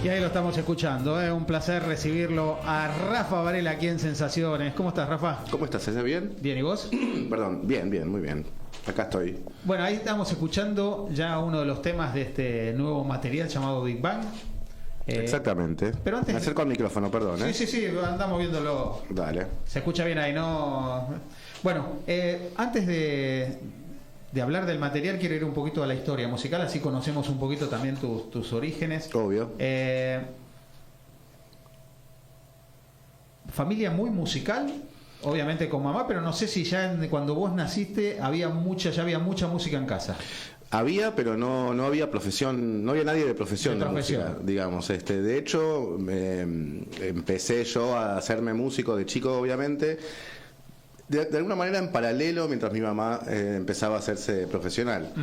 Y ahí lo estamos escuchando, un placer recibirlo a Rafa Varela aquí en Sensaciones. ¿Cómo estás, Rafa? ¿Cómo estás? ¿Estás bien? Bien, ¿y vos? Perdón, bien, muy bien. Acá estoy. Bueno, ahí estamos escuchando ya uno de los temas de este nuevo material llamado Big Bang. Exactamente. Pero antes... Me acerco al micrófono, perdón. Sí, andamos viéndolo. Dale. Se escucha bien ahí, ¿no? Bueno, antes de hablar del material, quiero ir un poquito a la historia musical, así conocemos un poquito también tus orígenes. Obvio. Familia muy musical, obviamente con mamá, pero no sé si ya cuando vos naciste ya había mucha música en casa. Había, pero no había profesión, no había nadie de profesión de música, digamos. De hecho, empecé yo a hacerme músico de chico, obviamente. De alguna manera en paralelo mientras mi mamá empezaba a hacerse profesional.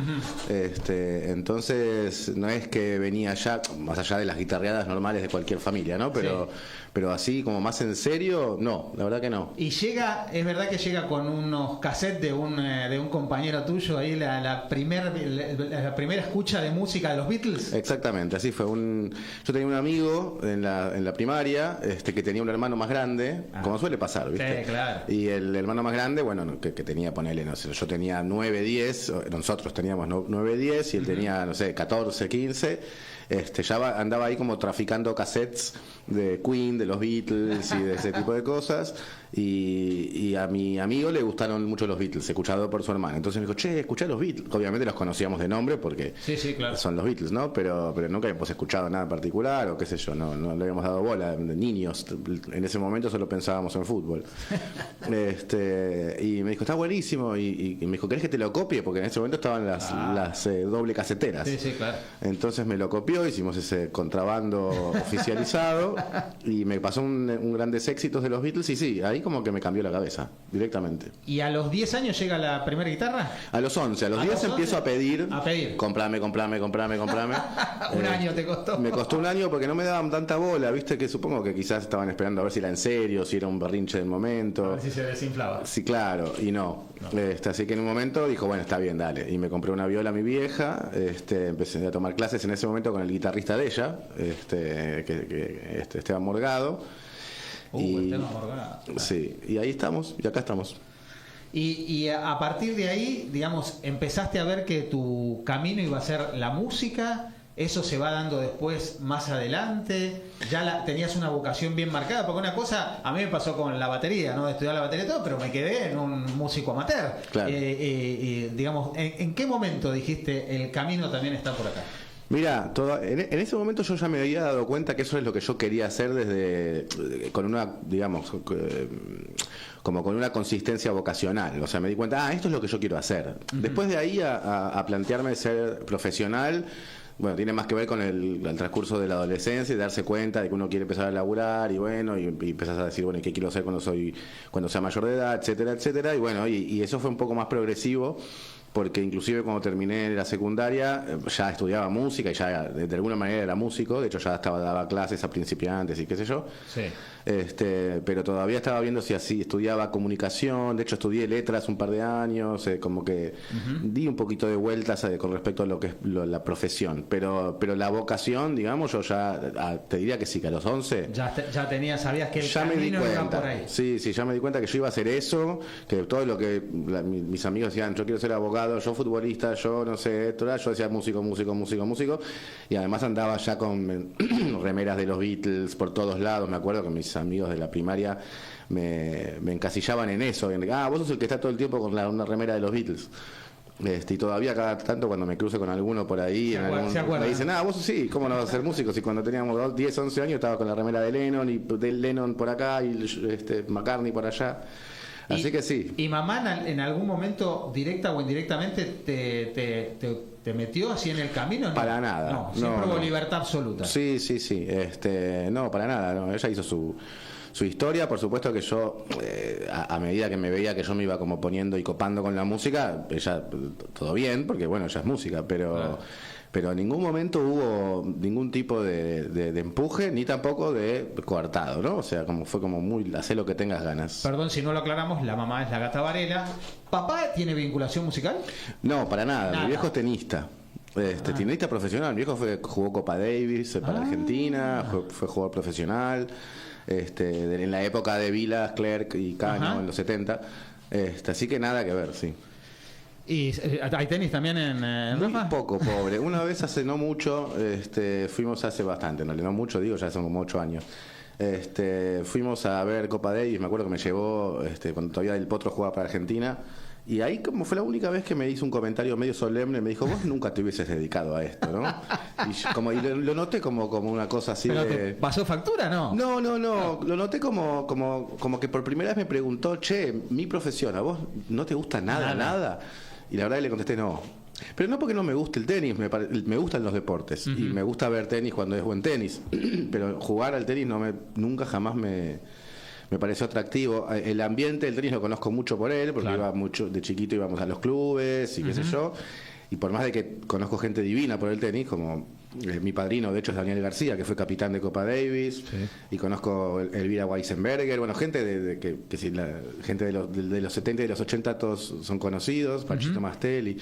Entonces no es que venía ya más allá de las guitarreadas normales de cualquier familia, ¿no? Pero así como más en serio, no, la verdad que no. Y es verdad que llega con unos cassettes de un compañero tuyo ahí la primera escucha de música de los Beatles. Exactamente, así fue. Yo tenía un amigo en la primaria que tenía un hermano más grande, como suele pasar, ¿viste? Sí, claro. Y el hermano más grande, bueno, que tenía, ponele, no sé, yo tenía 9, 10, nosotros teníamos 9, 10 y él tenía, no sé, 14, 15. Ya andaba ahí como traficando cassettes de Queen, de los Beatles y de ese tipo de cosas. Y a mi amigo le gustaron mucho los Beatles, escuchado por su hermana. Entonces me dijo, che, escuchá los Beatles. Obviamente los conocíamos de nombre porque claro, son los Beatles, ¿no? Pero nunca habíamos escuchado nada en particular o qué sé yo, no le habíamos dado bola de niños. En ese momento solo pensábamos en fútbol. Y me dijo, está buenísimo. Y me dijo, ¿querés que te lo copie? Porque en ese momento estaban las doble caseteras. Sí, claro. Entonces me lo copió, hicimos ese contrabando oficializado y me pasó un grandes éxitos de los Beatles y sí, ahí como que me cambió la cabeza directamente. ¿Y a los 10 años llega la primera guitarra? A los 11, a los 10 empiezo a pedir. Comprame. Un año te costó. Me costó un año porque no me daban tanta bola, viste, que supongo que quizás estaban esperando a ver si era en serio, si era un berrinche del momento. A ver si se desinflaba. Sí, claro, y no. Así que en un momento dijo, bueno, está bien, dale. Y me compré una viola a mi vieja, empecé a tomar clases en ese momento con el guitarrista de ella, Esteban Morgado. Esteban Morgado. Sí, y ahí estamos, y acá estamos. Y a partir de ahí, digamos, empezaste a ver que tu camino iba a ser la música. ¿Eso se va dando después más adelante? ¿Ya tenías una vocación bien marcada? Porque una cosa, a mí me pasó con la batería, ¿no? De estudiar la batería y todo, pero me quedé en un músico amateur. Claro. Digamos, ¿en qué momento dijiste el camino también está por acá? Mira, en ese momento yo ya me había dado cuenta que eso es lo que yo quería hacer con una, digamos, como con una consistencia vocacional. O sea, me di cuenta, esto es lo que yo quiero hacer. Después de ahí a plantearme ser profesional, bueno, tiene más que ver con el transcurso de la adolescencia y darse cuenta de que uno quiere empezar a laburar y bueno, y empezás a decir, bueno, ¿qué quiero hacer cuando sea mayor de edad, etcétera, etcétera? Y bueno, y eso fue un poco más progresivo, porque inclusive cuando terminé la secundaria ya estudiaba música y ya de alguna manera era músico, de hecho ya daba clases a principiantes y qué sé yo. Sí. Pero todavía estaba viendo si así estudiaba comunicación, de hecho estudié letras un par de años, como que di un poquito de vueltas con respecto a lo que es la profesión, pero la vocación, digamos, yo ya te diría que sí, que a los 11 sabías que el ya camino me di iba cuenta, por ahí. sí, ya me di cuenta que yo iba a hacer eso, que todo lo que mis amigos decían, yo quiero ser abogado, yo futbolista, yo no sé, esto, yo decía músico, y además andaba ya con remeras de los Beatles por todos lados. Me acuerdo que mis amigos de la primaria me encasillaban en eso, vos sos el que está todo el tiempo con una remera de los Beatles. Y todavía cada tanto cuando me cruce con alguno por ahí me dicen, vos sí, ¿cómo no vas a ser músico? Si cuando teníamos 10, 11 años estaba con la remera de Lennon y del Lennon por acá y McCartney por allá. Así que sí. ¿Y mamá en algún momento, directa o indirectamente, te metió así en el camino? ¿No? Para nada. No, siempre hubo libertad absoluta. Sí. No, para nada. No. Ella hizo su historia. Por supuesto que yo, a medida que me veía que yo me iba como poniendo y copando con la música, ella, todo bien, porque bueno, ella es música, pero... Claro. Pero en ningún momento hubo ningún tipo de empuje, ni tampoco de coartado, ¿no? O sea, fue como muy, hacé lo que tengas ganas. Perdón si no lo aclaramos, la mamá es la Gata Varela. ¿Papá tiene vinculación musical? No, para nada. Mi viejo es tenista. Tenista profesional. Mi viejo jugó Copa Davis para Argentina, fue jugador profesional, en la época de Vilas, Clerc y Cano, en los 70. Así que nada que ver, sí. ¿Y hay tenis también en Muy Rafa? poco, pobre. Una vez hace no mucho, fuimos hace bastante, no mucho, digo, ya son como 8 años. Fuimos a ver Copa Davis, me acuerdo que me llevó cuando todavía Del Potro jugaba para Argentina. Y ahí como fue la única vez que me hizo un comentario medio solemne, me dijo, vos nunca te hubieses dedicado a esto, ¿no? Y lo noté como una cosa así. ¿Pero te pasó factura, no? No, lo noté como que por primera vez me preguntó, che, mi profesión, ¿a vos no te gusta nada? Y la verdad que le contesté, no. Pero no porque no me guste el tenis, me gustan los deportes. Y me gusta ver tenis cuando es buen tenis. Pero jugar al tenis nunca jamás me pareció atractivo. El ambiente del tenis lo conozco mucho por él, porque iba mucho, de chiquito íbamos a los clubes y qué sé yo. Y por más de que conozco gente divina por el tenis, como mi padrino, de hecho, es Daniel García, que fue capitán de Copa Davis, y conozco Elvira Weisenberger, bueno, gente gente de los 70 y de los 80 todos son conocidos, Panchito Mastelli.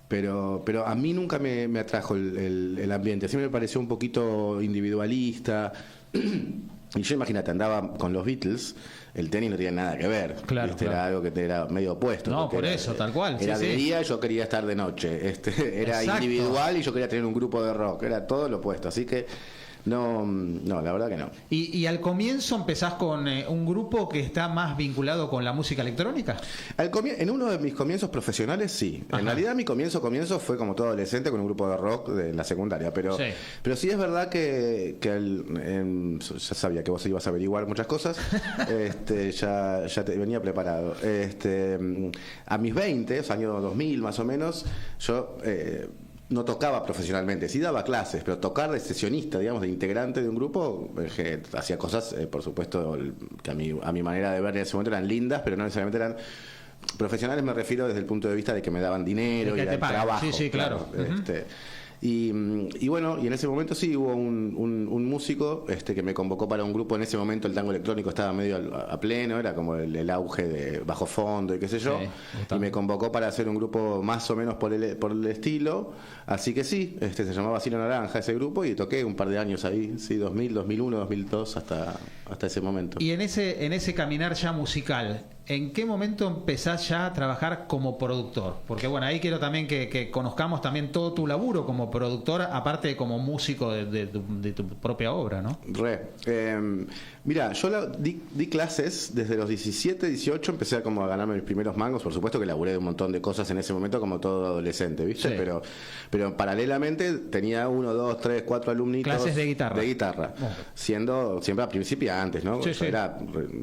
Pero a mí nunca me atrajo el ambiente, siempre me pareció un poquito individualista. Y yo, imagínate, andaba con los Beatles, el tenis no tenía nada que ver. Claro. Era algo que era medio opuesto. No, por eso, tal cual. Era de día y yo quería estar de noche. Era individual y yo quería tener un grupo de rock. Era todo lo opuesto. Así que no, la verdad que no. ¿Y al comienzo empezás con un grupo que está más vinculado con la música electrónica? En uno de mis comienzos profesionales, sí. En realidad mi comienzo fue como todo adolescente con un grupo de rock de la secundaria. Pero sí es verdad que ya sabía que vos ibas a averiguar muchas cosas. Ya te venía preparado. A mis 20, año 2000 más o menos, yo... no tocaba profesionalmente, sí daba clases, pero tocar de sesionista, digamos, de integrante de un grupo, hacía cosas, por supuesto, que a mi manera de ver en ese momento eran lindas, pero no necesariamente eran profesionales. Me refiero desde el punto de vista de que me daban dinero y era el trabajo. Sí, claro. Y bueno, y en ese momento sí hubo un músico que me convocó para un grupo. En ese momento el tango electrónico estaba medio a pleno, era como el auge de bajo fondo y qué sé yo, y me convocó para hacer un grupo más o menos por el estilo. Así que sí, se llamaba Silo Naranja ese grupo, y toqué un par de años ahí, sí, 2000, 2001, 2002, hasta ese momento. Y en ese caminar ya musical, ¿en qué momento empezás ya a trabajar como productor? Porque bueno, ahí quiero también que conozcamos también todo tu laburo como productor, aparte de como músico de tu propia obra, ¿no? Mira, yo di clases desde los 17, 18, empecé a ganarme mis primeros mangos. Por supuesto que laburé de un montón de cosas en ese momento como todo adolescente, ¿viste? Sí. Pero paralelamente tenía 1, 2, 3, 4 alumnitos. Clases de guitarra. Siendo siempre a principiantes, ¿no? Era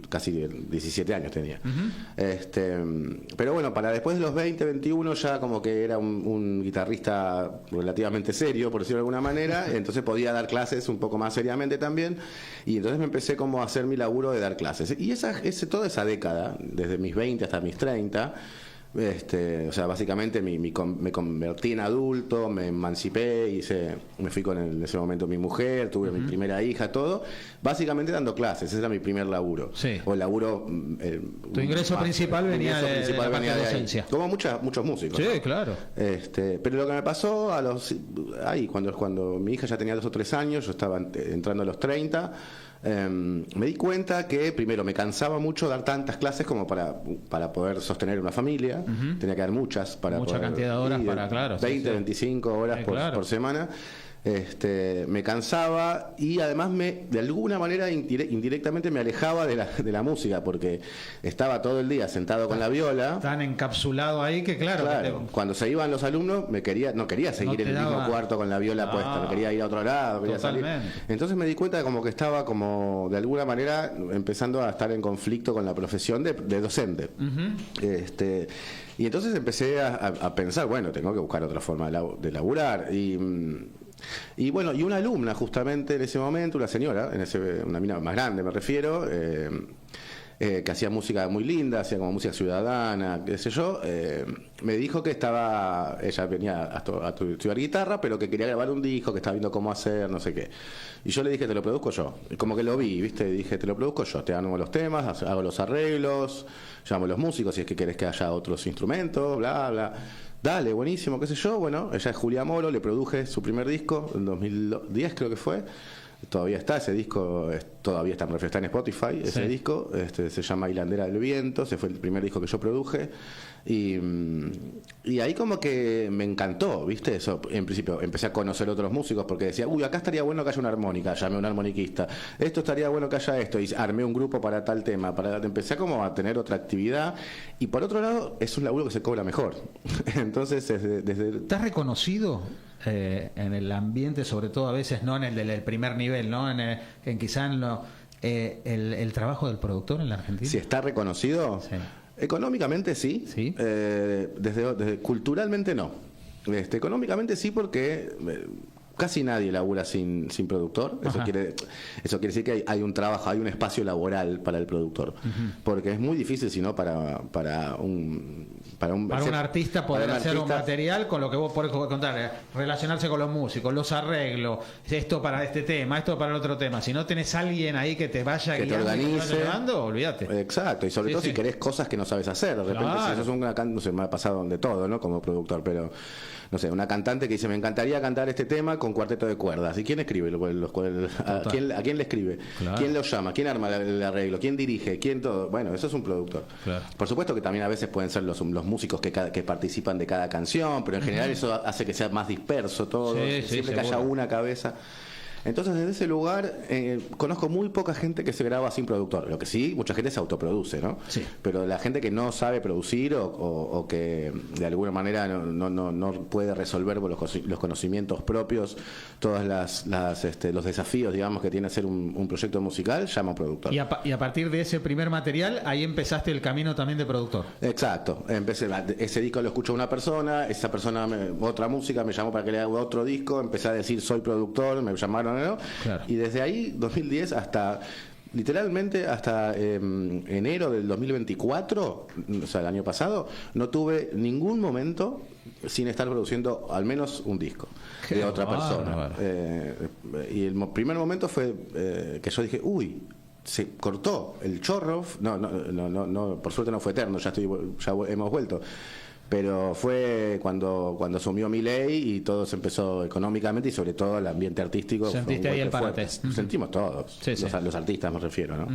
casi 17 años tenía. Pero bueno, para después de los 20, 21 ya como que era un guitarrista relativamente serio, por decirlo de alguna manera. Entonces podía dar clases un poco más seriamente también. Y entonces me empecé como a hacer mi laburo de dar clases. Y toda esa década, desde mis 20 hasta mis 30, o sea, básicamente me convertí en adulto, me emancipé, me fui con en ese momento mi mujer, tuve mi primera hija, todo, básicamente dando clases. Ese era mi primer laburo. Sí. O el laburo... tu ingreso principal venía de la parte de docencia. Como muchos músicos. Sí, ¿no? Claro. Pero lo que me pasó cuando mi hija ya tenía 2 o 3 años, yo estaba entrando a los 30, me di cuenta que primero me cansaba mucho dar tantas clases como para poder sostener una familia. Tenía que dar mucha cantidad de horas para, claro, 20, 25 horas por semana. Me cansaba, y además de alguna manera indirectamente me alejaba de la música, porque estaba todo el día sentado con la viola, tan encapsulado ahí que claro, cuando se iban los alumnos no quería seguir en el mismo cuarto con la viola puesta, me quería ir a otro lado, quería salir. Entonces me di cuenta de como que estaba como de alguna manera empezando a estar en conflicto con la profesión de docente. Y entonces empecé a pensar, bueno, tengo que buscar otra forma de laburar. Y bueno, y una alumna justamente en ese momento, una señora, una mina más grande me refiero, que hacía música muy linda, hacía como música ciudadana, qué sé yo, me dijo que ella venía a estudiar guitarra, pero que quería grabar un disco, que estaba viendo cómo hacer, no sé qué. Y yo le dije, te lo produzco yo. Y como que lo vi, ¿viste? Dije, te lo produzco yo, te hago los temas, hago los arreglos, llamo a los músicos, si es que querés que haya otros instrumentos, bla, bla. Dale, buenísimo, qué sé yo. Bueno, ella es Julia Moro, le produje su primer disco en 2010 creo que fue. Todavía está ese disco, todavía está en Spotify ese disco, se llama Hilandera del Viento, ese fue el primer disco que yo produje y ahí como que me encantó, ¿viste? Eso, en principio empecé a conocer otros músicos porque decía, uy, acá estaría bueno que haya una armónica, llamé a un armoniquista, esto estaría bueno que haya esto, y armé un grupo para tal tema, empecé como a tener otra actividad y por otro lado es un laburo que se cobra mejor. Entonces desde ¿Estás reconocido en el ambiente, sobre todo a veces no en el del primer nivel, ¿no? En quizá en el trabajo del productor en la Argentina? Si está reconocido, sí. Económicamente sí, ¿Sí? Desde culturalmente no. Económicamente sí porque casi nadie labura sin productor. Eso quiere decir que hay un trabajo, hay un espacio laboral para el productor. Porque es muy difícil, si no, para un artista poder hacer un material con lo que vos podés contar, relacionarse con los músicos, los arreglos, esto para este tema, esto para el otro tema. Si no tenés alguien ahí que te vaya que guiando, te organice, que te vaya llevando, olvídate. Exacto, y sobre todo si querés cosas que no sabes hacer. De repente, si sos no sé, me ha pasado de todo, ¿no? Como productor, pero no sé, una cantante que dice, me encantaría cantar este tema con cuarteto de cuerdas. ¿Y quién escribe? ¿A quién le escribe? Claro. ¿Quién lo llama? ¿Quién arma el arreglo? ¿Quién dirige? ¿Quién todo? Bueno, eso es un productor. Claro. Por supuesto que también a veces pueden ser los músicos que participan de cada canción, pero en general eso hace que sea más disperso todo, siempre que haya una cabeza. Entonces, desde ese lugar, conozco muy poca gente que se graba sin productor. Lo que sí, mucha gente se autoproduce, ¿no? Sí. Pero la gente que no sabe producir o que de alguna manera no puede resolver por los conocimientos propios todos los desafíos, digamos, que tiene hacer un proyecto musical, llama a un productor. Y a partir de ese primer material, ahí empezaste el camino también de productor. Exacto. Ese disco lo escuchó una persona, esa persona, otra música, me llamó para que le haga otro disco, empecé a decir, soy productor, me llamaron. ¿No? Claro. Y desde ahí, 2010 literalmente hasta enero del 2024, o sea, el año pasado, no tuve ningún momento sin estar produciendo al menos un disco de otra persona. Y el primer momento fue que yo dije, uy, se cortó el chorro. No, por suerte no fue eterno, ya hemos vuelto. Pero fue cuando asumió Milei y todo se empezó económicamente y sobre todo el ambiente artístico. ¿Sentiste ahí el parate? Sentimos todos, los artistas me refiero, ¿no?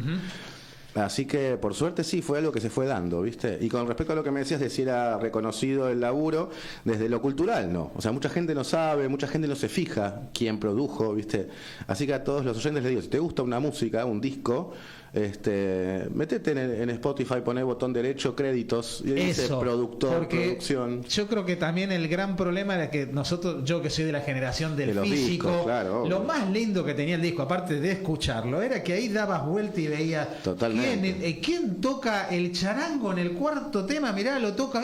Así que por suerte sí, fue algo que se fue dando, ¿viste? Y con respecto a lo que me decías de si era reconocido el laburo, desde lo cultural no. O sea, mucha gente no sabe, mucha gente no se fija quién produjo, ¿viste? Así que a todos los oyentes les digo, si te gusta una música, un disco, métete en Spotify, poné botón derecho, créditos, y dice productor, producción. Yo creo que también el gran problema era que yo que soy de la generación del físico, discos, claro, lo más lindo que tenía el disco, aparte de escucharlo, era que ahí dabas vuelta y veías ¿quién toca el charango en el cuarto tema? Mirá, lo toca,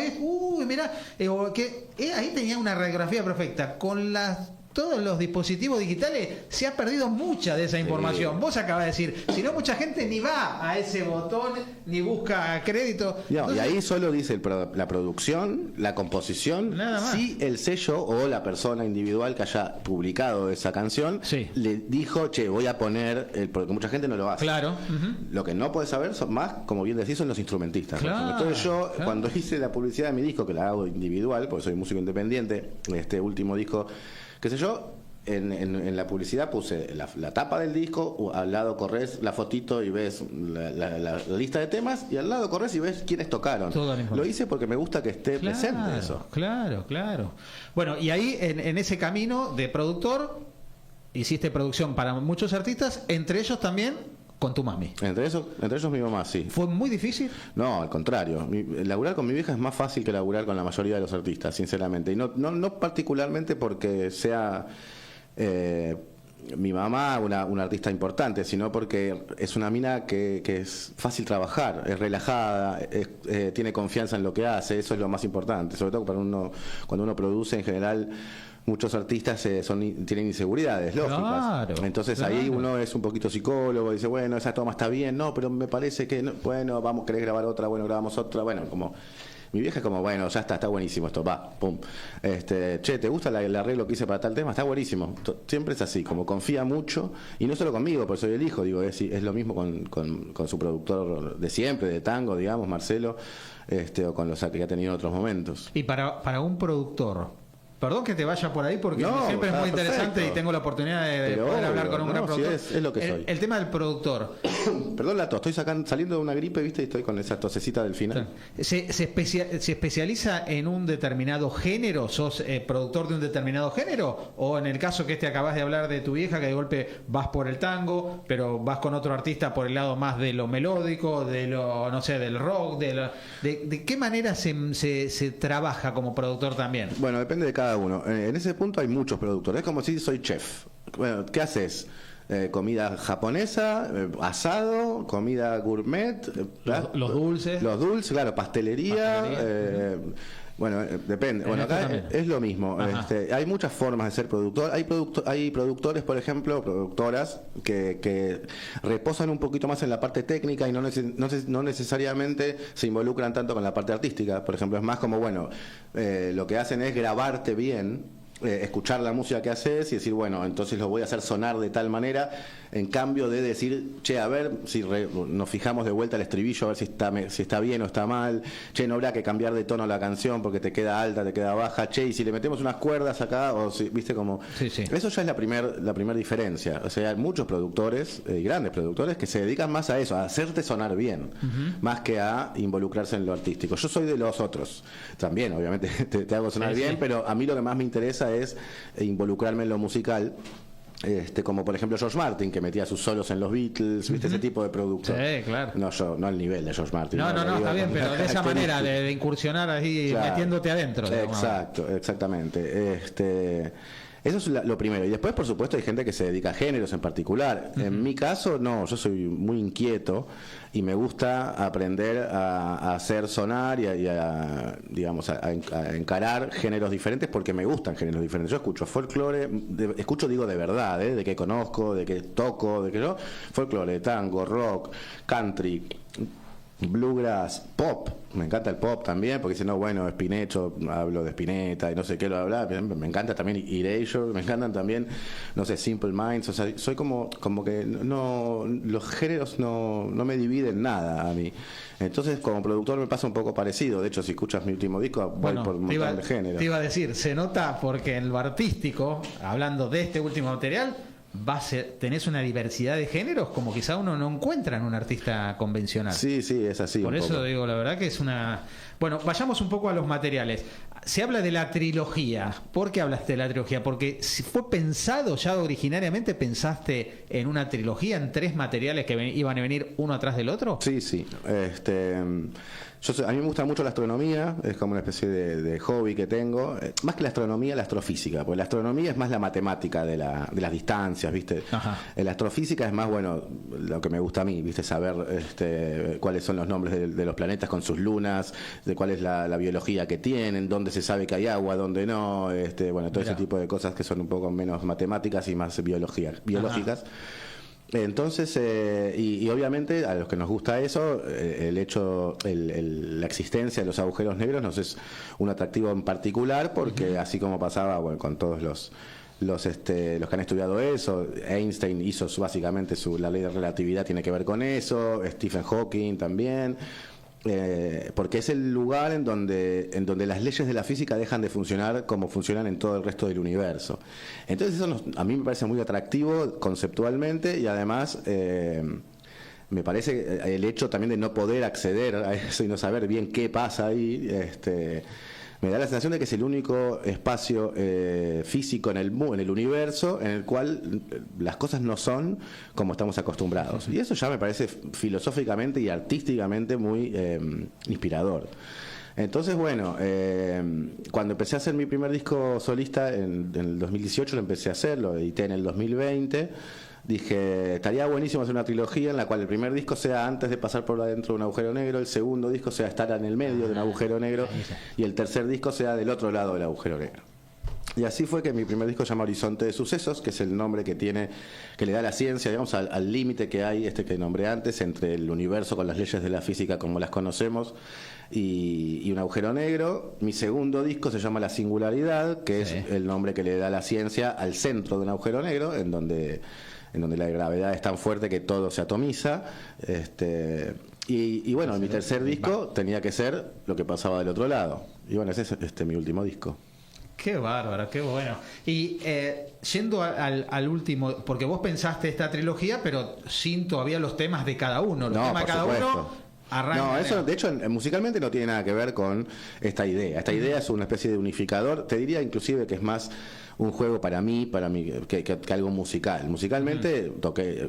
mirá, ahí tenía una radiografía perfecta. Con todos los dispositivos digitales se ha perdido mucha de esa información. Vos acabas de decir, si no, mucha gente ni va a ese botón ni busca crédito. Entonces, y ahí solo dice la producción, la composición, si el sello o la persona individual que haya publicado esa canción le dijo, voy a poner, porque mucha gente no lo hace. Claro. Lo que no puedes saber son más, como bien decís, son los instrumentistas. Claro, entonces cuando hice la publicidad de mi disco, que la hago individual, porque soy músico independiente, este último disco, qué sé yo, en la publicidad puse la tapa del disco, al lado corres la fotito y ves la lista de temas, y al lado corres y ves quiénes tocaron. Lo hice porque me gusta que esté presente eso. Claro. Bueno, y ahí en ese camino de productor, hiciste producción para muchos artistas, entre ellos también con tu mami. Entre ellos mi mamá, sí. ¿Fue muy difícil? No, al contrario. Laburar con mi vieja es más fácil que laburar con la mayoría de los artistas, sinceramente. Y no particularmente porque sea mi mamá una artista importante, sino porque es una mina que es fácil trabajar, es relajada, tiene confianza en lo que hace. Eso es lo más importante. Sobre todo cuando uno produce, en general, muchos artistas tienen inseguridades lógicas. Claro, Entonces ahí uno es un poquito psicólogo, dice, bueno, esa toma está bien, no, pero me parece que, no, bueno, vamos, ¿querés grabar otra? Bueno, grabamos otra, bueno, como... Mi vieja es como, bueno, ya está buenísimo esto, va, pum. Che, ¿te gusta el arreglo que hice para tal tema? Está buenísimo. Siempre es así, como confía mucho, y no solo conmigo, porque soy el hijo, digo, es lo mismo con su productor de siempre, de tango, digamos, Marcelo, o con los que ha tenido en otros momentos. Y para un productor, perdón que te vaya por ahí porque No, siempre es muy interesante perfecto. y tengo la oportunidad de Pero poder obvio, hablar con un no, gran productor. sí, es lo que soy. El tema del productor. Perdón la tos, estoy saliendo de una gripe, ¿viste? Y estoy con esa tosecita del final. ¿Se especializa en un determinado género? ¿Sos productor de un determinado género? ¿O en el caso que acabas de hablar de tu vieja, que de golpe vas por el tango, pero vas con otro artista por el lado más de lo melódico, de lo, no sé, del rock? ¿De qué manera se trabaja como productor también? Bueno, depende de cada uno. En ese punto hay muchos productores. Es como si soy chef. Bueno, ¿qué haces? Comida japonesa, asado, comida gourmet, Los dulces. Los dulces, claro, pastelería. Bueno, depende. Bueno, acá es lo mismo. Hay muchas formas de ser productor. Hay productores, por ejemplo, productoras que reposan un poquito más en la parte técnica y no necesariamente se involucran tanto con la parte artística. Por ejemplo, es más como, bueno, lo que hacen es grabarte bien, escuchar la música que haces y decir, bueno, entonces lo voy a hacer sonar de tal manera, en cambio de decir, che, a ver si nos fijamos de vuelta al estribillo, a ver si está bien o está mal, che, no habrá que cambiar de tono la canción porque te queda alta, te queda baja, che, y si le metemos unas cuerdas acá, o si, viste como... Sí, sí. Eso ya es la primer diferencia. O sea, hay muchos productores, grandes productores, que se dedican más a eso, a hacerte sonar bien, más que a involucrarse en lo artístico. Yo soy de los otros. También, obviamente, te hago sonar bien, pero a mí lo que más me interesa es involucrarme en lo musical, como por ejemplo George Martin, que metía sus solos en los Beatles, ¿viste? Ese tipo de producto. Sí, claro. No al nivel de George Martin. No, está bien, pero de esa manera de incursionar ahí, claro, metiéndote adentro. Exacto, exactamente. Eso es lo primero. Y después, por supuesto, hay gente que se dedica a géneros en particular. En mi caso, no, yo soy muy inquieto y me gusta aprender a hacer sonar y a encarar géneros diferentes porque me gustan géneros diferentes. Yo escucho folclore, digo de verdad, de que conozco, de que toco, de que no, folclore, tango, rock, country, bluegrass, pop. Me encanta el pop también, porque si no, bueno, Spinecho, hablo de Spinetta y no sé qué, lo habla. Me encanta también Erasure, me encantan también, no sé, Simple Minds. O sea, soy como que no, los géneros no me dividen nada a mí. Entonces, como productor me pasa un poco parecido. De hecho, si escuchas mi último disco, voy por un montón de géneros. Te iba a decir, se nota porque en lo artístico, hablando de este último material, tenés una diversidad de géneros como quizá uno no encuentra en un artista convencional. Sí, es así. Por eso poco. Digo, la verdad que es una... Bueno, vayamos un poco a los materiales. Se habla de la trilogía. ¿Por qué hablaste de la trilogía? Porque si fue pensado ya originariamente, ¿pensaste en una trilogía, en 3 materiales que iban a venir uno atrás del otro? Sí. A mí me gusta mucho la astronomía, es como una especie de hobby que tengo. Más que la astronomía, la astrofísica, porque la astronomía es más la matemática de las distancias, ¿viste? Ajá. La astrofísica es más, bueno, lo que me gusta a mí, ¿viste? Saber cuáles son los nombres de los planetas con sus lunas, de cuál es la biología que tienen, dónde se sabe que hay agua, dónde no, bueno, todo ese tipo de cosas que son un poco menos matemáticas y más biológicas. Ajá. Entonces, y obviamente a los que nos gusta eso, la existencia de los agujeros negros nos es un atractivo en particular porque así como pasaba con todos los que han estudiado eso, Einstein hizo básicamente la ley de relatividad tiene que ver con eso, Stephen Hawking también. Porque es el lugar en donde las leyes de la física dejan de funcionar como funcionan en todo el resto del universo. Entonces eso a mí me parece muy atractivo conceptualmente y además me parece el hecho también de no poder acceder a eso y no saber bien qué pasa ahí, me da la sensación de que es el único espacio físico en el universo en el cual las cosas no son como estamos acostumbrados. Y eso ya me parece filosóficamente y artísticamente muy inspirador. Entonces, bueno, cuando empecé a hacer mi primer disco solista en el 2018, lo empecé a hacer, lo edité en el 2020. Dije, estaría buenísimo hacer una trilogía en la cual el primer disco sea antes de pasar por adentro de un agujero negro, el segundo disco sea estar en el medio de un agujero negro y el tercer disco sea del otro lado del agujero negro. Y así fue que mi primer disco se llama Horizonte de Sucesos, que es el nombre que tiene, que le da la ciencia, digamos, al límite que hay, que nombré antes, entre el universo con las leyes de la física como las conocemos y un agujero negro. Mi segundo disco se llama La Singularidad, que es el nombre que le da la ciencia al centro de un agujero negro, en donde la gravedad es tan fuerte que todo se atomiza. Y bueno, mi tercer disco tenía que ser lo que pasaba del otro lado. Y bueno, ese es mi último disco. Qué bárbaro, qué bueno. Y yendo al último, porque vos pensaste esta trilogía, pero sin todavía los temas de cada uno. Los temas de cada uno arrancan. No, eso de hecho musicalmente no tiene nada que ver con esta idea. Esta idea es una especie de unificador. Te diría inclusive que es más un juego para mí que algo musical. Musicalmente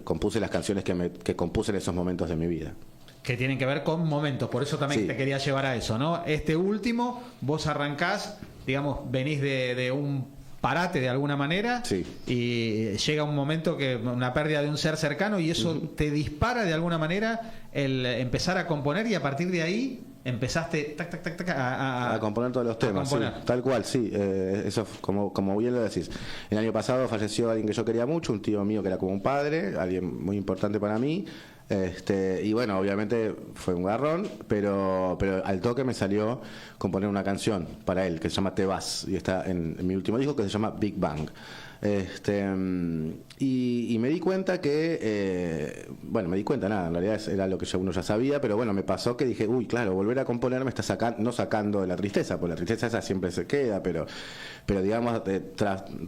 compuse las canciones que compuse en esos momentos de mi vida. Que tienen que ver con momentos, por eso también te quería llevar a eso, ¿no? Este último, vos arrancás, digamos, venís de un parate de alguna manera y llega un momento que una pérdida de un ser cercano y eso te dispara de alguna manera el empezar a componer y a partir de ahí empezaste a componer todos los temas, sí, tal cual, sí, eso como bien lo decís. El año pasado falleció alguien que yo quería mucho, un tío mío que era como un padre, alguien muy importante para mí. Y bueno, obviamente fue un garrón, pero al toque me salió componer una canción para él que se llama Te Vas y está en mi último disco que se llama Big Bang. Y me di cuenta que, me di cuenta, nada, en realidad era lo que uno ya sabía, pero bueno, me pasó que dije, uy, claro, volver a componer me está no sacando de la tristeza, porque la tristeza esa siempre se queda, pero digamos,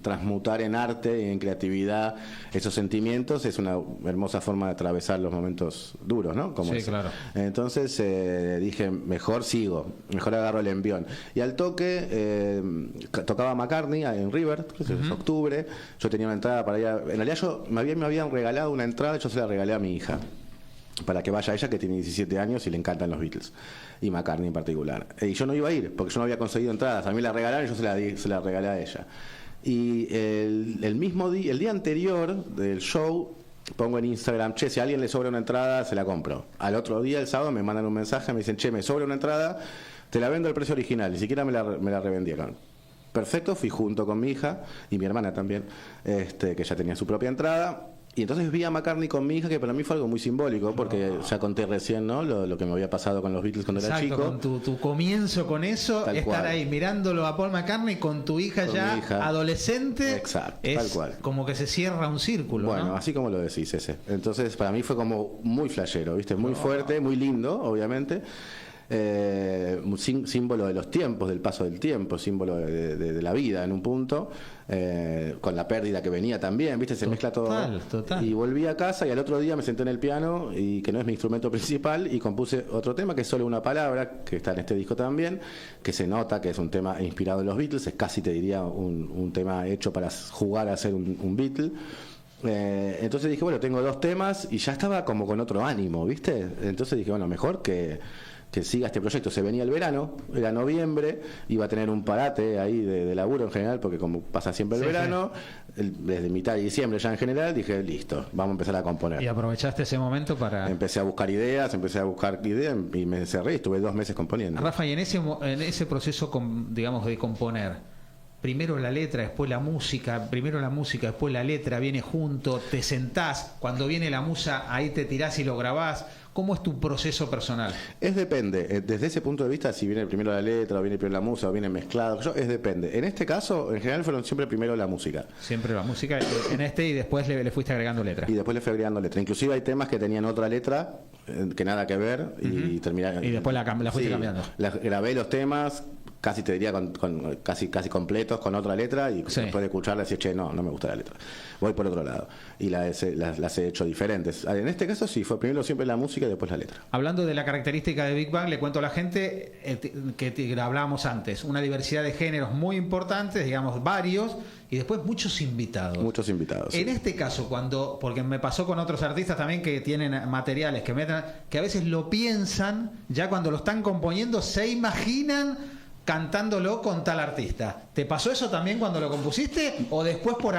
transmutar en arte y en creatividad esos sentimientos es una hermosa forma de atravesar los momentos duros, ¿no? Como claro. Entonces dije, mejor agarro el envión. Y al toque tocaba McCartney en River, que es octubre. Yo tenía una entrada para ir en realidad me habían regalado una entrada, yo se la regalé a mi hija para que vaya ella, que tiene 17 años y le encantan los Beatles y McCartney en particular, y yo no iba a ir porque yo no había conseguido entradas, a mí la regalaron y yo se la regalé a ella. Y el día anterior del show pongo en Instagram, che, si a alguien le sobra una entrada se la compro. Al otro día, el sábado, me mandan un mensaje, me dicen, che, me sobra una entrada, te la vendo al precio original, ni siquiera me la revendieron. Perfecto, fui junto con mi hija y mi hermana también, que ya tenía su propia entrada. Y entonces vi a McCartney con mi hija, que para mí fue algo muy simbólico, porque ya conté recién, ¿no? Lo que me había pasado con los Beatles cuando era chico. Con tu comienzo con eso, tal estar cual. Ahí mirándolo a Paul McCartney con tu hija con ya adolescente. Exacto, es tal cual. Como que se cierra un círculo. Bueno, ¿no? así como lo decís ese. Entonces para mí fue como muy flashero, ¿viste? Muy fuerte, muy lindo, obviamente. Símbolo de los tiempos, del paso del tiempo, símbolo de la vida en un punto, con la pérdida que venía también, ¿viste? Se mezcla todo. Total. Y volví a casa y al otro día me senté en el piano, y que no es mi instrumento principal, y compuse otro tema que es solo una palabra, que está en este disco también, que se nota que es un tema inspirado en los Beatles, es casi, te diría, un tema hecho para jugar a ser un Beatle. Entonces dije, bueno, tengo 2 temas y ya estaba como con otro ánimo, ¿viste? Entonces dije, bueno, mejor que siga este proyecto. Se venía el verano, era noviembre, iba a tener un parate ahí de laburo en general, porque como pasa siempre el verano, desde mitad de diciembre ya en general, dije, listo, vamos a empezar a componer. Y aprovechaste ese momento para... Empecé a buscar ideas y me cerré y estuve 2 meses componiendo. Rafa, y en ese proceso, digamos, de componer, primero la letra, después la música, después la letra, viene junto, te sentás, cuando viene la musa, ahí te tirás y lo grabás. ¿Cómo es tu proceso personal? Depende. Desde ese punto de vista, si viene primero la letra, o viene primero la música, o viene mezclado, depende. En este caso, en general, fueron siempre primero la música. Siempre la música y después le fuiste agregando letra. Y después le fui agregando letra. Inclusive hay temas que tenían otra letra, que nada que ver, y terminaron. Y después la fuiste cambiando. Grabé los temas, casi te diría casi completos, con otra letra, y después de escucharla decía, che, no me gusta la letra, voy por otro lado, y las he hecho diferentes. En este caso sí, fue primero siempre la música y después la letra. Hablando de la característica de Big Bang, le cuento a la gente que hablábamos antes, una diversidad de géneros muy importantes, digamos varios, y después muchos invitados. En este caso, porque me pasó con otros artistas también que tienen materiales que a veces lo piensan, ya cuando lo están componiendo se imaginan cantándolo con tal artista. ¿Te pasó eso también cuando lo compusiste? ¿O después por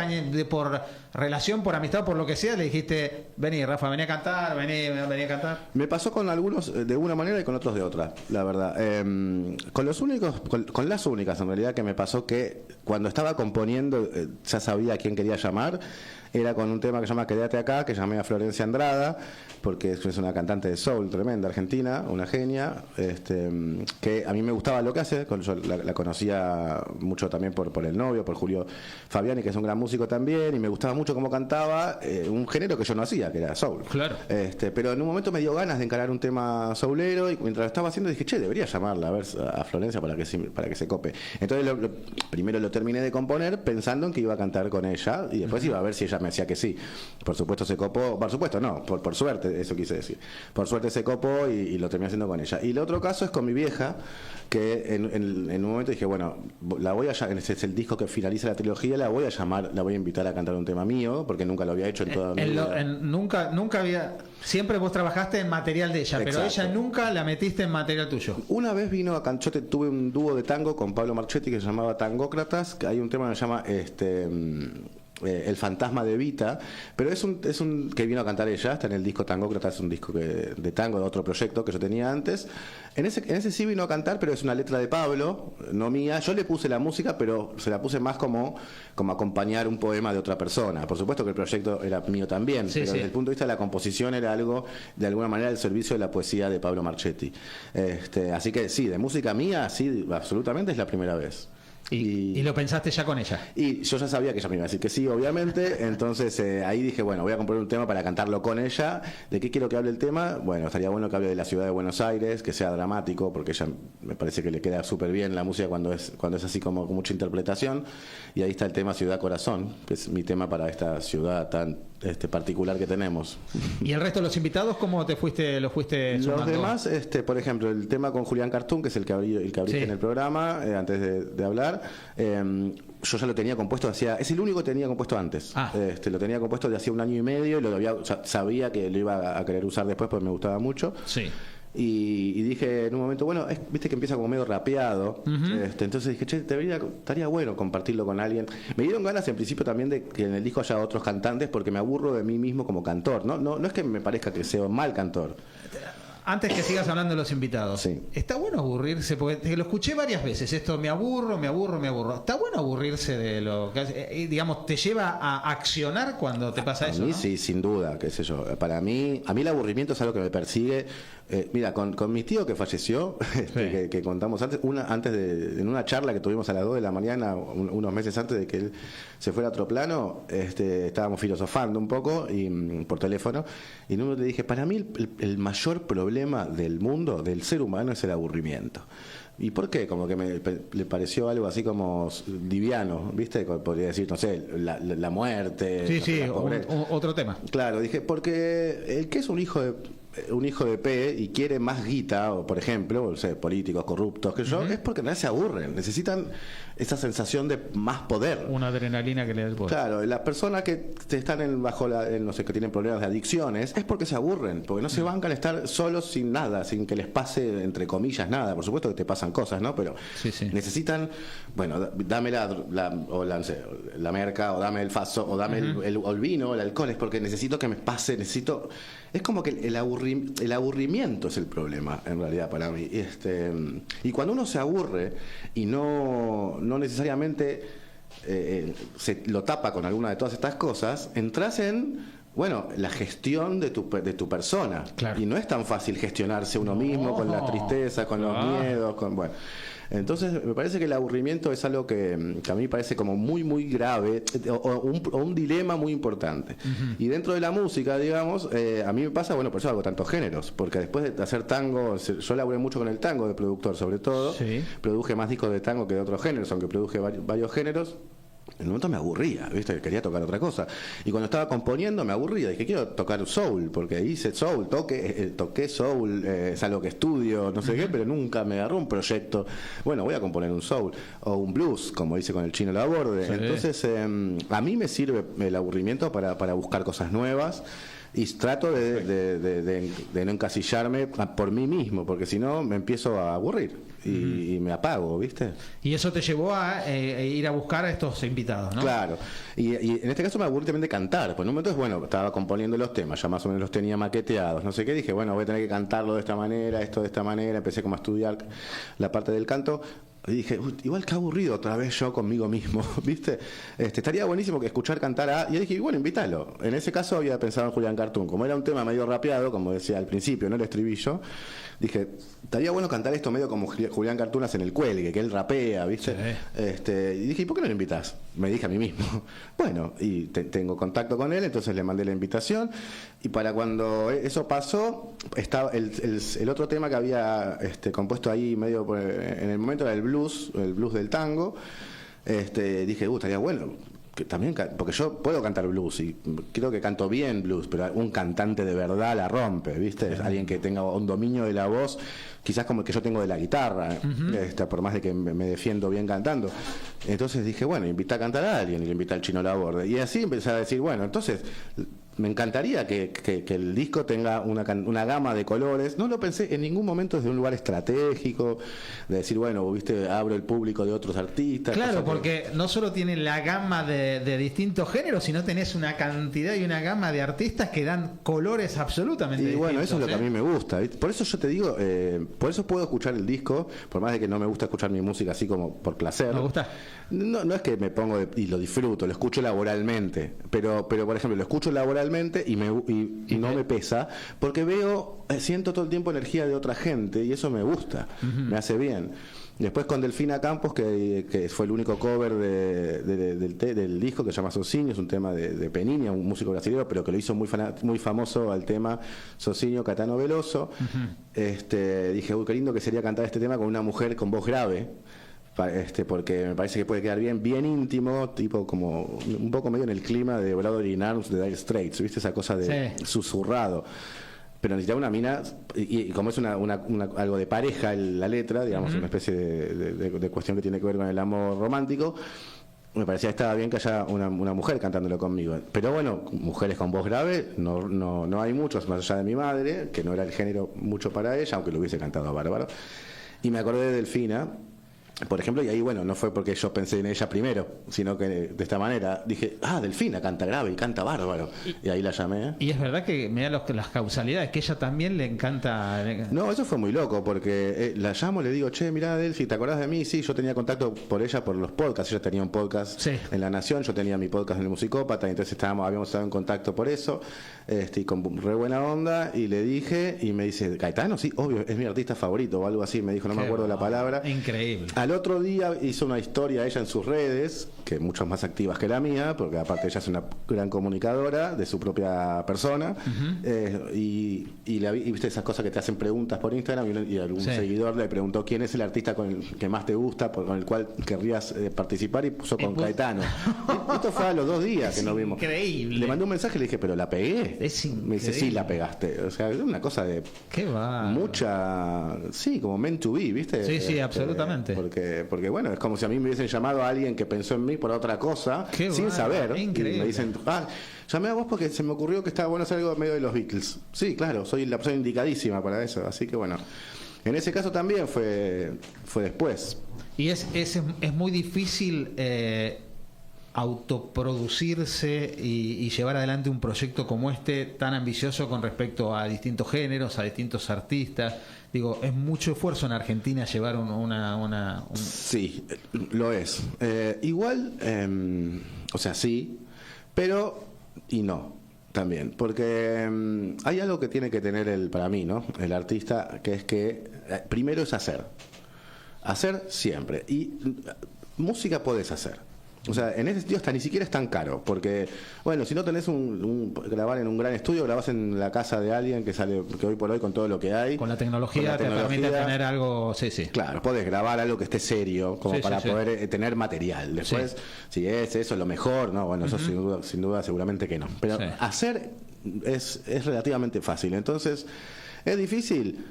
relación, por amistad, por lo que sea, le dijiste, vení Rafa, vení a cantar, vení a cantar? Me pasó con algunos de una manera y con otros de otra, la verdad. Con las únicas en realidad que me pasó que cuando estaba componiendo ya sabía a quién quería llamar. Era con un tema que se llama Quédate acá, que llamé a Florencia Andrada, porque es una cantante de soul tremenda, argentina, una genia, que a mí me gustaba lo que hace, yo la conocía mucho también por el novio, por Julio Fabiani, que es un gran músico también, y me gustaba mucho cómo cantaba, un género que yo no hacía, que era soul. Claro. Pero en un momento me dio ganas de encarar un tema soulero, y mientras lo estaba haciendo dije, che, debería llamarla a ver a Florencia para que se cope. Entonces primero lo terminé de componer pensando en que iba a cantar con ella, y después iba a ver si ella me decía que sí. Por supuesto se copó, por supuesto no, por suerte, eso quise decir. Por suerte se copó y lo terminé haciendo con ella. Y el otro caso es con mi vieja, que en un momento dije, bueno, la voy a ese es el disco que finaliza la trilogía, la voy a llamar, la voy a invitar a cantar un tema mío, porque nunca lo había hecho en toda mi vida. Nunca había, siempre vos trabajaste en material de ella, Exacto. pero ella nunca la metiste en material tuyo. Una vez vino a Canchote, tuve un dúo de tango con Pablo Marchetti que se llamaba Tangócratas, que hay un tema que se llama El fantasma de Evita, pero es un que vino a cantar ella, está en el disco Tangócratas, es un disco de tango de otro proyecto que yo tenía antes. En ese sí vino a cantar, pero es una letra de Pablo, no mía. Yo le puse la música, pero se la puse más como acompañar un poema de otra persona. Por supuesto que el proyecto era mío también, pero desde el punto de vista de la composición era algo, de alguna manera, al servicio de la poesía de Pablo Marchetti. Así que sí, de música mía, sí, absolutamente es la primera vez. Y lo pensaste ya con ella. Y yo ya sabía que ella me iba a decir que sí, obviamente. Entonces ahí dije, bueno, voy a componer un tema para cantarlo con ella. ¿De qué quiero que hable el tema? Bueno, estaría bueno que hable de la ciudad de Buenos Aires, que sea dramático, porque ella me parece que le queda súper bien la música cuando es así como con mucha interpretación. Y ahí está el tema Ciudad Corazón, que es mi tema para esta ciudad tan particular que tenemos. ¿Y el resto de los invitados cómo los fuiste sumando? Los demás, por ejemplo, el tema con Julián Cartoon, que es el que abriste en el programa, antes de hablar, yo ya lo tenía compuesto es el único que tenía compuesto antes. Lo tenía compuesto de hacía 1 año y medio y sabía que lo iba a querer usar después porque me gustaba mucho. Sí. Y dije en un momento, bueno, viste que empieza como medio rapeado. Entonces dije, che, estaría bueno compartirlo con alguien. Me dieron ganas en principio también de que en el disco haya otros cantantes porque me aburro de mí mismo como cantor. No es que me parezca que sea un mal cantor. Antes que sigas hablando de los invitados, sí. Está bueno aburrirse, porque lo escuché varias veces, esto me aburro. Está bueno aburrirse de lo que, digamos, te lleva a accionar cuando te pasa eso. A mí ¿no? sí, sin duda, qué sé yo. A mí el aburrimiento es algo que me persigue. Mira, con mi tío que falleció, Sí. que contamos antes, en una charla que tuvimos a las 2 de la mañana, unos meses antes de que él se fuera a otro plano, estábamos filosofando un poco por teléfono, y en uno le dije, para mí el mayor problema del mundo, del ser humano, es el aburrimiento. ¿Y por qué? Como que le pareció algo así como liviano, ¿viste? Podría decir, no sé, la muerte. Sí, la pobreza. otro tema. Claro, dije, porque el que es un hijo de P y quiere más guita, o por ejemplo, o sea, políticos corruptos, que yo, es porque en realidad se aburren, necesitan esa sensación de más poder. Una adrenalina que le da el poder. Claro, las personas que están no sé, que tienen problemas de adicciones, es porque se aburren, porque no se bancan estar solos sin nada, sin que les pase, entre comillas, nada. Por supuesto que te pasan cosas, ¿no? Pero sí. necesitan, bueno, dame no sé, la merca, o dame el faso, o dame el vino, el alcohol, es porque necesito que me pase, es como que el aburrimiento es el problema, en realidad, para mí. Y cuando uno se aburre y no necesariamente se lo tapa con alguna de todas estas cosas, entras en, bueno, la gestión de tu persona. Claro. Y no es tan fácil gestionarse uno mismo con la tristeza, con los miedos, bueno. Entonces me parece que el aburrimiento es algo que a mí me parece como muy muy grave, o un dilema muy importante. Y dentro de la música, digamos, a mí me pasa, bueno, por eso hago tantos géneros, porque después de hacer tango, yo laburé mucho con el tango de productor, sobre todo. Sí. Produje más discos de tango que de otros géneros, aunque produje varios géneros. En un momento me aburría, ¿viste? Quería tocar otra cosa. Y cuando estaba componiendo me aburría. Dije, quiero tocar soul, porque hice soul, toqué soul, es algo que estudio, no sé qué, pero nunca me agarró un proyecto. Bueno, voy a componer un soul o un blues, como hice con el Chino Laborde. Sí. Entonces, a mí me sirve el aburrimiento para buscar cosas nuevas. Y trato de no encasillarme por mí mismo, porque si no me empiezo a aburrir y me apago, ¿viste? Y eso te llevó a ir a buscar a estos invitados, ¿no? Claro. Y en este caso me aburrí también de cantar. Pues en un momento estaba componiendo los temas, ya más o menos los tenía maqueteados, no sé qué. Dije, bueno, voy a tener que cantarlo de esta manera, esto de esta manera. Empecé como a estudiar la parte del canto. Y dije, igual que aburrido otra vez yo conmigo mismo, ¿viste? Estaría buenísimo que escuchar cantar a... Y dije, bueno, invítalo. En ese caso había pensado en Julián Cartoon. Como era un tema medio rapeado, como decía al principio, no el estribillo, dije, estaría bueno cantar esto medio como Julián Cartoon hace en el cuelgue, que él rapea, ¿viste? Sí. Y dije, ¿y por qué no lo invitas? Me dije a mí mismo. Bueno, y tengo contacto con él, entonces le mandé la invitación. Y para cuando eso pasó, estaba el otro tema que había compuesto ahí medio en el momento era el blues del tango. Dije, estaría bueno que también, porque yo puedo cantar blues y creo que canto bien blues, pero un cantante de verdad la rompe, ¿viste? Es alguien que tenga un dominio de la voz, quizás como el que yo tengo de la guitarra, por más de que me defiendo bien cantando. Entonces dije, bueno, invita a cantar a alguien, y le invita al Chino Laborde. Y así empecé a decir, bueno, entonces me encantaría que el disco tenga una gama de colores. No lo pensé en ningún momento desde un lugar estratégico, de decir, bueno, viste, abro el público de otros artistas. Claro, porque no solo tiene la gama de distintos géneros, sino tenés una cantidad y una gama de artistas que dan colores absolutamente distintos. Y bueno, eso es lo que a mí me gusta, ¿viste? Por eso yo te digo, por eso puedo escuchar el disco, por más de que no me gusta escuchar mi música así como por placer. ¿Me gusta? No es que me pongo y lo disfruto, lo escucho laboralmente, pero por ejemplo, lo escucho laboralmente y no me pesa, porque siento todo el tiempo energía de otra gente y eso me gusta, me hace bien. Después con Delfina Campos, que fue el único cover del disco, que se llama Socinho, es un tema de Peninha, un músico brasileño, pero que lo hizo muy famoso al tema Socinho Caetano Veloso. Dije, qué lindo que sería cantar este tema con una mujer con voz grave. Porque me parece que puede quedar bien íntimo, tipo como un poco medio en el clima de Brother in Arms de Dire Straits, ¿viste? Esa cosa de susurrado. Pero necesitaba una mina, y como es algo de pareja la letra, digamos, una especie de cuestión que tiene que ver con el amor romántico, me parecía que estaba bien que haya una mujer cantándolo conmigo. Pero bueno, mujeres con voz grave no hay muchos, más allá de mi madre, que no era el género mucho para ella, aunque lo hubiese cantado bárbaro. Y me acordé de Delfina, por ejemplo, y ahí, bueno, no fue porque yo pensé en ella primero, sino que de esta manera dije, Delfina canta grave y canta bárbaro. Y ahí la llamé. Y es verdad que me da las causalidades, que ella también le encanta. No, eso fue muy loco, porque la llamo, le digo, che, mirá, Delfi, ¿te acordás de mí? Sí, yo tenía contacto por ella por los podcasts. Ella tenía un podcast en La Nación, yo tenía mi podcast en El Musicópata, entonces habíamos estado en contacto por eso, y con re buena onda, y le dije, y me dice, Caetano, sí, obvio, es mi artista favorito, o algo así, me dijo, no me acuerdo la palabra. Increíble. Al otro día hizo una historia ella en sus redes, que mucho más activas que la mía, porque aparte ella es una gran comunicadora de su propia persona, y viste esas cosas que te hacen preguntas por Instagram, y algún seguidor le preguntó quién es el artista con el que más te gusta, con el cual querrías participar, y puso con Caetano. Esto fue a los 2 días que nos vimos. Increíble. Le mandé un mensaje y le dije, pero la pegué. Me dice, sí, la pegaste. O sea, es una cosa de ¿qué va? Mucha, sí, como meant to be, ¿viste? Sí, absolutamente. Porque bueno, es como si a mí me hubiesen llamado a alguien que pensó en mí por otra cosa, sin saber. Increíble. Y me dicen, llamé a vos porque se me ocurrió que estaba bueno hacer algo medio de los Beatles. Sí, claro, soy la persona indicadísima para eso. Así que bueno, en ese caso también fue después. Y es muy difícil autoproducirse y llevar adelante un proyecto como este tan ambicioso con respecto a distintos géneros, a distintos artistas. Digo, es mucho esfuerzo en Argentina llevar Sí, lo es. Igual, o sea, sí, pero y no también, porque hay algo que tiene que tener para mí, ¿no? El artista, que es que primero es hacer siempre, y música podés hacer. O sea, en ese sentido hasta ni siquiera es tan caro, porque, bueno, si no tenés grabar en un gran estudio, grabás en la casa de alguien que hoy por hoy con todo lo que hay. Con la tecnología te permite tener algo, sí. Claro, podés grabar algo que esté serio, como para poder tener material. Después, si es eso lo mejor, no, bueno, eso sin duda seguramente que no. Pero hacer es relativamente fácil. Entonces, ¿es difícil?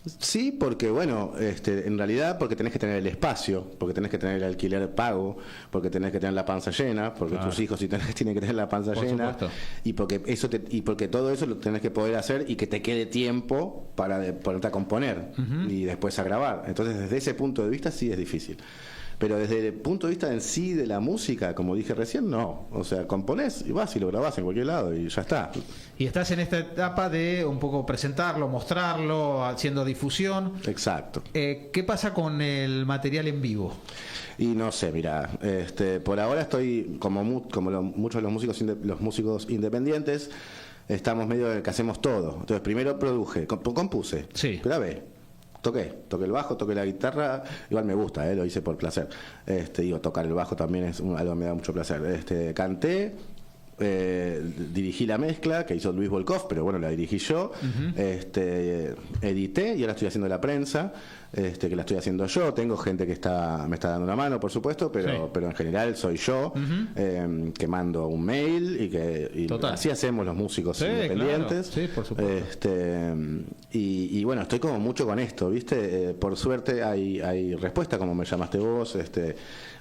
Sí, porque bueno, en realidad porque tenés que tener el espacio, porque tenés que tener el alquiler pago, porque tenés que tener la panza llena, porque tus hijos tienen que tener la panza llena, supuesto. y porque todo eso lo tenés que poder hacer y que te quede tiempo para ponerte a componer y después a grabar. Entonces, desde ese punto de vista sí es difícil. Pero desde el punto de vista en sí de la música, como dije recién, no. O sea, componés y vas y lo grabás en cualquier lado y ya está. Y estás en esta etapa de un poco presentarlo, mostrarlo, haciendo difusión. Exacto. ¿Qué pasa con el material en vivo? Y no sé, mira, por ahora estoy muchos de los músicos independientes, estamos medio de que hacemos todo. Entonces, primero produje, compuse, Sí. grabé. Toqué el bajo, toqué la guitarra, igual me gusta, lo hice por placer. Tocar el bajo también es algo que me da mucho placer. Canté, dirigí la mezcla que hizo Luis Volkov, pero bueno, la dirigí yo. Edité y ahora estoy haciendo la prensa, que la estoy haciendo yo. Tengo gente que me está dando una mano, por supuesto, pero en general soy yo, que mando un mail y así hacemos los músicos independientes. Claro. Sí, por supuesto. Y bueno, estoy como mucho con esto, ¿viste? Por suerte hay respuesta, como me llamaste vos,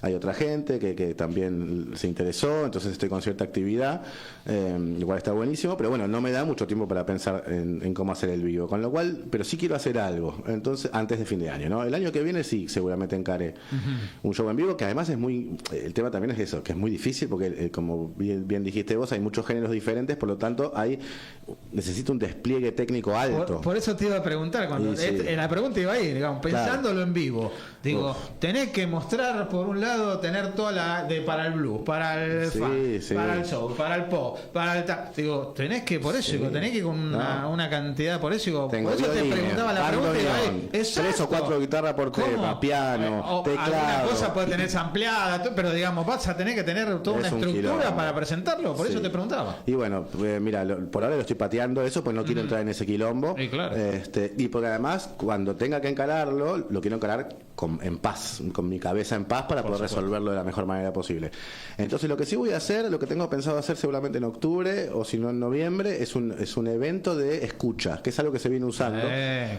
hay otra gente que también se interesó, entonces estoy con cierta actividad, igual está buenísimo, pero bueno, no me da mucho tiempo para pensar en cómo hacer el vivo, con lo cual, pero sí quiero hacer algo, entonces antes de fin de año, ¿no? El año que viene sí, seguramente encare un show en vivo, que además el tema también es eso, que es muy difícil, porque como bien dijiste vos, hay muchos géneros diferentes, por lo tanto necesita un despliegue técnico alto. Por eso te iba a preguntar, en la pregunta iba ahí, digamos, pensándolo en vivo. Digo, tenés que mostrar, por un lado, tener toda para el blues, para el funk, para el soul, para el pop, para el digo, tenés que, por eso, digo, tenés que con una cantidad, por eso, digo, por eso te preguntaba la pregunta, iba ahí. 3 o 4 guitarras por tema, piano, teclado. Alguna cosa puede tener ampliada, pero digamos, vas a tener que tener toda una estructura para presentarlo, por eso te preguntaba. Y bueno, mira, por ahora lo estoy pateando eso, pues no quiero entrar en ese quilombo. Y claro. Y porque además, cuando tenga que encararlo, lo quiero encarar en paz, con mi cabeza en paz para poder resolverlo de la mejor manera posible. Entonces, lo que sí voy a hacer, lo que tengo pensado hacer seguramente en octubre o si no en noviembre, es un evento de escucha, que es algo que se viene usando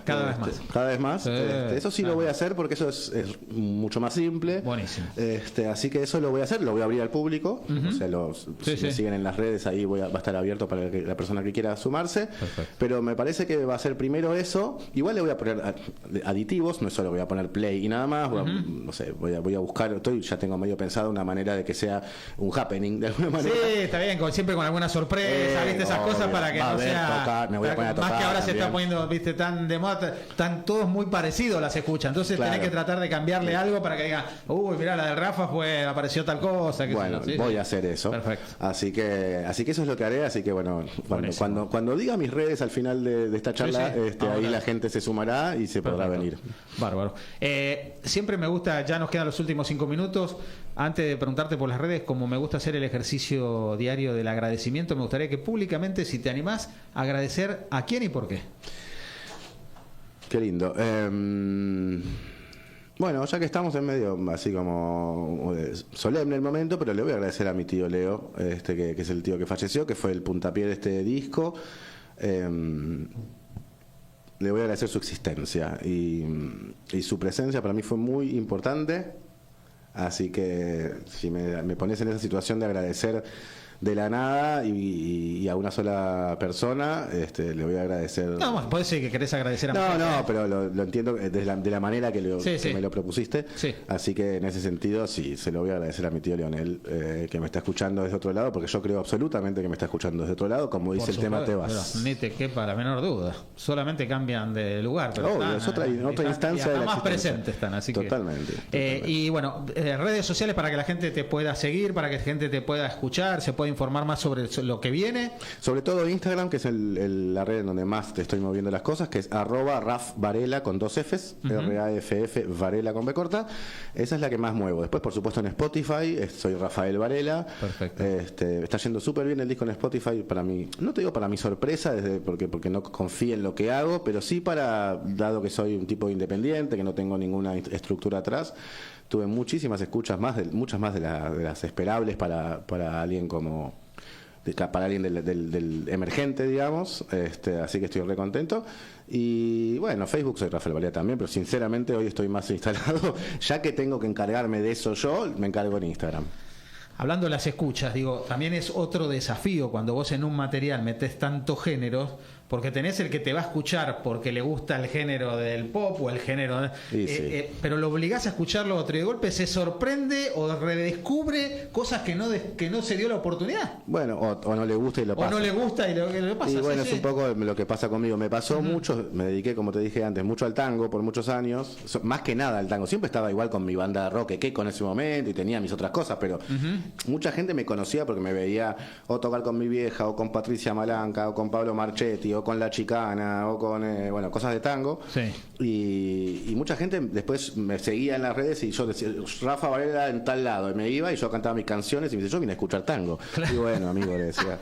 cada vez más. Cada vez más. Eso sí lo voy a hacer porque eso es mucho más simple. Buenísimo. Así que eso lo voy a hacer, lo voy a abrir al público. O sea, si me siguen en las redes, ahí va a estar abierto para la persona que quiera sumarse. Perfecto. Pero me parece que va a ser primero eso. Igual le voy a poner aditivos, no solo voy a poner play y nada más. No sé, voy a buscar, ya tengo medio pensado una manera de que sea un happening de alguna manera. Sí, está bien, siempre con alguna sorpresa, ¿viste? Esas cosas para que no sea. Me voy a poner a tocar, más que ahora también. Se está poniendo, ¿viste? Tan de moda, están todos muy parecidos las escuchas. Entonces tenés que tratar de cambiarle algo para que digan, uy, mirá, la del Rafa apareció tal cosa. Bueno, voy a hacer eso. Perfecto. Así que eso es lo que haré. Así que bueno, cuando diga mis redes al final de esta charla, ahí la gente se sumará y se podrá venir. Bárbaro. Siempre me gusta, ya nos quedan los últimos 5 minutos. Antes de preguntarte por las redes, como me gusta hacer el ejercicio diario del agradecimiento, me gustaría que públicamente, si te animás, agradecer a quién y por qué. Qué lindo. Bueno, ya que estamos en medio así como solemne el momento, pero le voy a agradecer a mi tío Leo, que es el tío que falleció, que fue el puntapié de este disco. Le voy a agradecer su existencia y su presencia para mí fue muy importante. Así que si me pones en esa situación de agradecer de la nada y a una sola persona, le voy a agradecer. No, puede ser que querés agradecer a No, pero lo entiendo de la manera que me lo propusiste. Sí. Así que en ese sentido, sí, se lo voy a agradecer a mi tío Leonel, que me está escuchando desde otro lado, porque yo creo absolutamente que me está escuchando desde otro lado, como dice el tema Te vas. Ni te quepa la menor duda. Solamente cambian de lugar. Pero es otra instancia de la más existencia. presentes están, así Totalmente. Y bueno, redes sociales para que la gente te pueda seguir, para que la gente te pueda escuchar, se pueda informar más sobre lo que viene. Sobre todo Instagram, que es la red en donde más te estoy moviendo las cosas, que es @RafVarela con 2 Fs, RAFF Varela con B corta. Esa es la que más muevo. Después, por supuesto, en Spotify, soy Rafael Varela. Perfecto. Está yendo súper bien el disco en Spotify para mí. No te digo para mi sorpresa, porque no confío en lo que hago, pero sí dado que soy un tipo independiente, que no tengo ninguna estructura atrás. Tuve muchísimas escuchas muchas más de las esperables para alguien como para alguien del emergente, digamos. Así que estoy re contento. Y bueno, Facebook soy Rafael Balea también, pero sinceramente hoy estoy más instalado. Ya que tengo que encargarme de eso yo, me encargo en Instagram. Hablando de las escuchas, digo, también es otro desafío cuando vos en un material metés tantos géneros, porque tenés el que te va a escuchar porque le gusta el género del pop o el género... pero lo obligás a escucharlo otro y de golpe se sorprende o redescubre cosas que no se dio la oportunidad. Bueno, o no le gusta y lo pasa. O no le gusta y lo pasa. Y bueno, sí, es un poco lo que pasa conmigo. Me pasó mucho, me dediqué, como te dije antes, mucho al tango por muchos años. Más que nada al tango. Siempre estaba igual con mi banda de rock, que con ese momento, y tenía mis otras cosas, pero mucha gente me conocía porque me veía o tocar con mi vieja, o con Patricia Malanca, o con Pablo Marchetti, o con La Chicana, o con cosas de tango. Sí. Y mucha gente después me seguía en las redes y yo decía, Rafa Varela en tal lado, y me iba y yo cantaba mis canciones y me dice, yo vine a escuchar tango. Claro. Y bueno, amigo, le decía,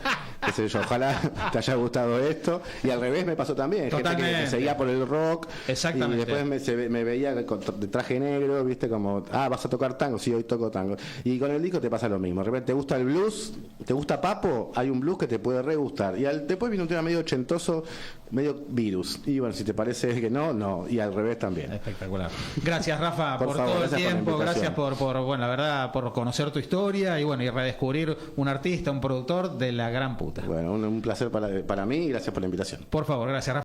qué sé yo, ojalá te haya gustado esto. Y al revés me pasó también, totalmente. Gente que me seguía por el rock. Exactamente. Y después me veía con de traje negro, viste, como, vas a tocar tango, sí, hoy toco tango. Y con el disco te pasa lo mismo. De repente te gusta el blues, te gusta Papo, hay un blues que te puede re gustar. Y después viene un tema medio ochentoso, medio virus. Y bueno, si te parece que no. Y al revés también. Espectacular. Gracias, Rafa, por favor, todo el tiempo. Gracias por la verdad, por conocer tu historia y y redescubrir un artista, un productor de la gran puta. Bueno, un placer para mí y gracias por la invitación. Por favor, gracias, Rafa.